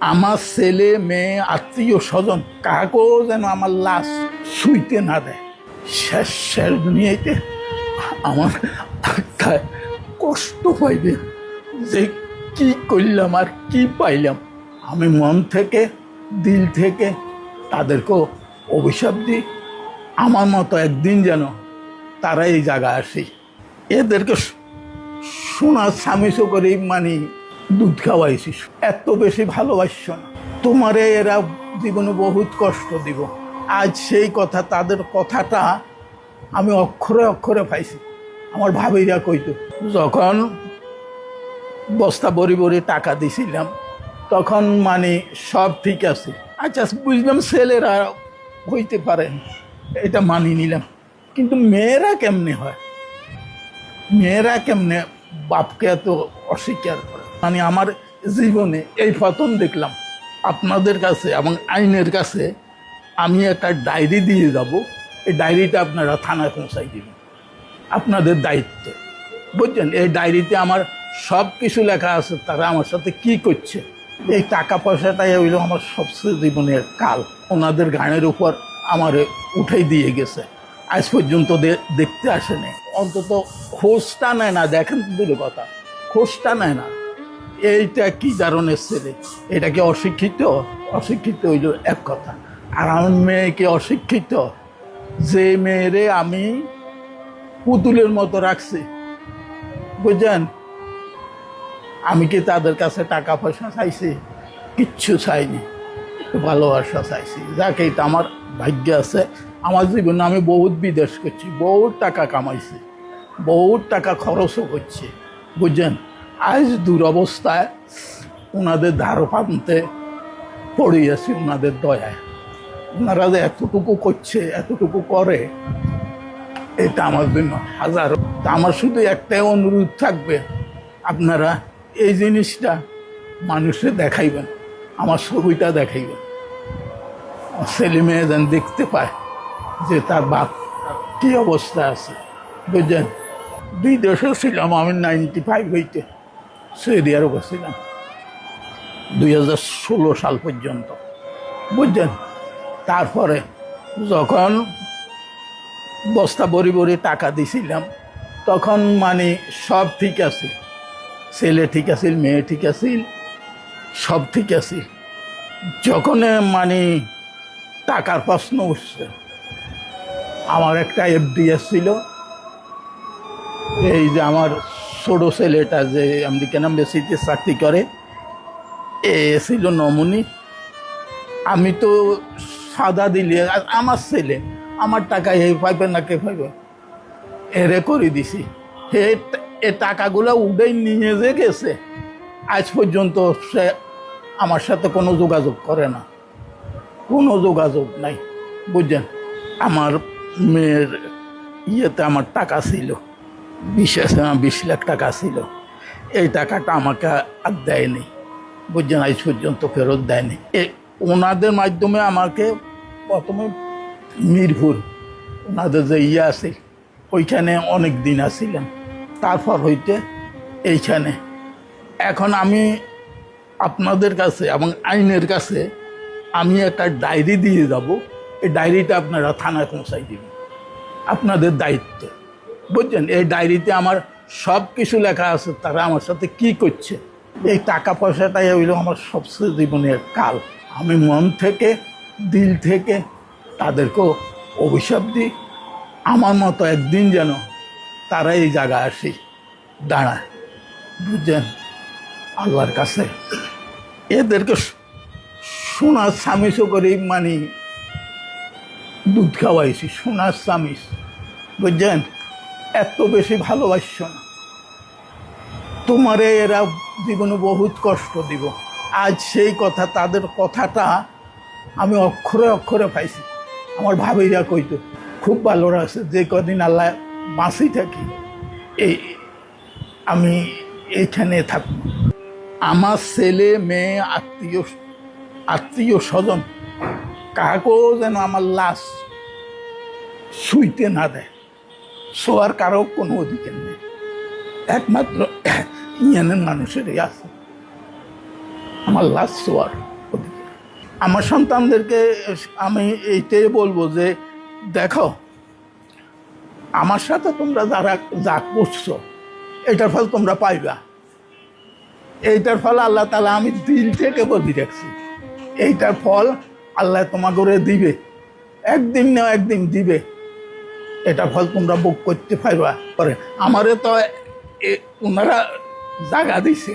আমার ছেলে মেয়ে আত্মীয় স্বজন কাকেও যেন আমার লাশ শুইতে না দেয়। শেষ শেষ দুনিয়াতে আমার আত্মায় কষ্ট পাইবে যে কি করলাম আর কি পাইলাম। আমি মন থেকে দিল থেকে তাদেরকেও অভিশাপ দিই, আমার মতো একদিন যেন তারা এই জায়গায় আসে। এদেরকে সোনার স্বামীসো করে মানে দুধ খাওয়াইছি, এত বেশি ভালোবাসছ না। তোমারে এরা জীবনে বহুত কষ্ট দিব। আজ সেই কথা, তাদের কথাটা আমি অক্ষরে অক্ষরে পাইছি। আমার ভাবিরা কইতো, যখন বস্তা বড়ি বড়ি টাকা দিছিলাম তখন মানে সব ঠিক আছে, আচ্ছা বুঝলাম ছেলেরা হইতে পারেন, এটা মানি নিলাম। কিন্তু মেয়েরা কেমনে হয়, মেয়েরা কেমনে বাপকে এত অস্বীকার করে? মানে আমার জীবনে এই প্রথম দেখলাম আপনাদের কাছে এবং আইনের কাছে আমি একটা ডায়েরি দিয়ে যাব। এই ডায়েরিটা আপনারা থানায় পৌঁছাই দিবেন, আপনাদের দায়িত্ব, বুঝছেন? এই ডায়েরিতে আমার সব কিছু লেখা আছে, তারা আমার সাথে কি করছে। এই টাকা পয়সাটাই হইল আমার সবচেয়ে জীবনের কাল। ওনাদের গানের উপর আমার উঠাই দিয়ে গেছে, আজ পর্যন্ত দেখতে আসেনি। অন্তত খোঁজটা নেয় না, দেখেন দূরে কথা, খোঁজটা নেয় না। এইটা কি ধরনের ছেলে? এটা কি অশিক্ষিত? অশিক্ষিত হইল এক কথা। আর আমার মেয়ে কি অশিক্ষিত? যে মেয়েরে আমি পুতুলের মতো রাখছি, বুঝছেন? আমি কি তাদের কাছে টাকা পয়সা চাইছি? কিচ্ছু চাইনি, ভালোবাসা চাইছি। যাকে এটা আমার ভাগ্য আছে। আমার জীবনে আমি বহুত বিদেশ করছি, বহুত টাকা কামাইছি, বহুত টাকা খরচও করছি, বুঝছেন? আজ দুরবস্থায় ওনাদের ধার পান্তে পড়ে আছি, ওনাদের দয়ায়। ওনারা যে এতটুকু করছে, এতটুকু করে, এটা আমার জন্য হাজার। আমার শুধু একটাই অনুরোধ থাকবে, আপনারা এই জিনিসটা মানুষে দেখাইবেন, আমার ছবিটা দেখাইবেন, ছেলে মেয়ে যেন দেখতে পায় যে তার বাপ কী অবস্থা আছে, বুঝলেন? দুই দেশে ছিলাম আমি 95 হইতে, সৌদি আরবে ছিলাম 2016 সাল পর্যন্ত, বুঝলেন? তারপরে যখন বস্তা বড়ি বড়ি টাকা দিছিলাম তখন মানে সব ঠিক আছে, ছেলে ঠিক আছিল, মেয়ে ঠিক আছিল, সব ঠিক আছে। যখন মানে টাকার প্রশ্ন উঠছে, আমার একটা এফডিএস ছিল, এই যে আমার ছোট ছেলেটা যে আমেরিকান এম্বাসিতে চাকরি করে, এ ছিল নমুনি। আমি তো সাদা দিলে আমার ছেলে আমার টাকা এই পাইবে না কে পাইবে, এরে করে দিছি। এ টাকাগুলো উঠেই নিয়ে যে গেছে, আজ পর্যন্ত সে আমার সাথে কোনো যোগাযোগ করে না, কোনো যোগাযোগ নাই, বুঝছেন? আমার মেয়ের ইয়েতে আমার টাকা ছিল, 20 লাখ টাকা ছিল। এই টাকাটা আমাকে আর দেয়নি, বুঝছেন? আজ পর্যন্ত ফেরত দেয়নি। ওনাদের মাধ্যমে আমাকে প্রথমে মিরপুর, ওনাদের যে ইয়ে আছে ওইখানে অনেক দিন আসছিলাম, তারপর হইতে এইখানে। এখন আমি আপনাদের কাছে এবং আইনের কাছে আমি একটা ডায়েরি দিয়ে যাব। এই ডায়েরিটা আপনারা থানায় পৌঁছাই দিবেন, আপনাদের দায়িত্ব, বুঝছেন? এই ডায়েরিতে আমার সব কিছু লেখা আছে, তারা আমার সাথে কি করছে। এই টাকা পয়সাটাই হইল আমার সবচেয়ে জীবনের কাল। আমি মন থেকে দিল থেকে তাদেরকেও অভিশাপ দিই, আমার মতো একদিন যেন তারা এই জায়গায় আসি দাঁড়ায়, বুঝছেন? আল্লাহর কাছে এদেরকে সোনার স্বামীসো করে মানে দুধ খাওয়াইছি, সোনার স্বামীস, বুঝছেন? এত বেশি ভালোবাসছ না। তোমারে এরা জীবনে বহুত কষ্ট দিব। আজ সেই কথা, তাদের কথাটা আমি অক্ষরে অক্ষরে পাইছি। আমার ভাবিরা কইতো, খুব ভালো লাগছে যে কদিন আল্লাহ বাঁচি থাকি এই আমি এইখানে থাকব। আমার ছেলে মেয়ে আত্মীয় স্বজন কাকেও যেন আমার লাশ শুইতে না দেয়, শোয়ার কারো কোনো অধিকার নেই, একমাত্র ইয়ানের মানুষেরই আছে আমার লাশ শোয়ার। আমার সন্তানদেরকে আমি এইটাই বলবো যে দেখো, আমার সাথে তোমরা যারা যা করছো এটার ফল তোমরা পাইবা। এইটার ফল আল্লাহ তাআলা আমি দিল থেকে বলি রাখছি, এইটার ফল আল্লাহ তোমাকে করে দিবে, একদিন না একদিন দিবে। এটা ফল তোমরা ভোগ করতে পারবা। পরে আমারে তো ওনারা জায়গা দিছে,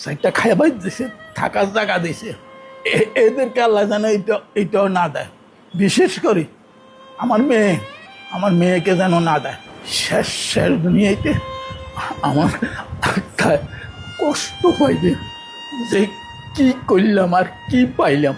সাইডটা খাইবার দিছে, থাকার জায়গা দিছে, এদেরকে আল্লাহ যেন এইটাও না দেয়। বিশেষ করে আমার মেয়েকে যেন না দেয়। শেষ দুনিয়াতে আমার আত্মায় কষ্ট পাইবে যে কি করলাম আর কি পাইলাম।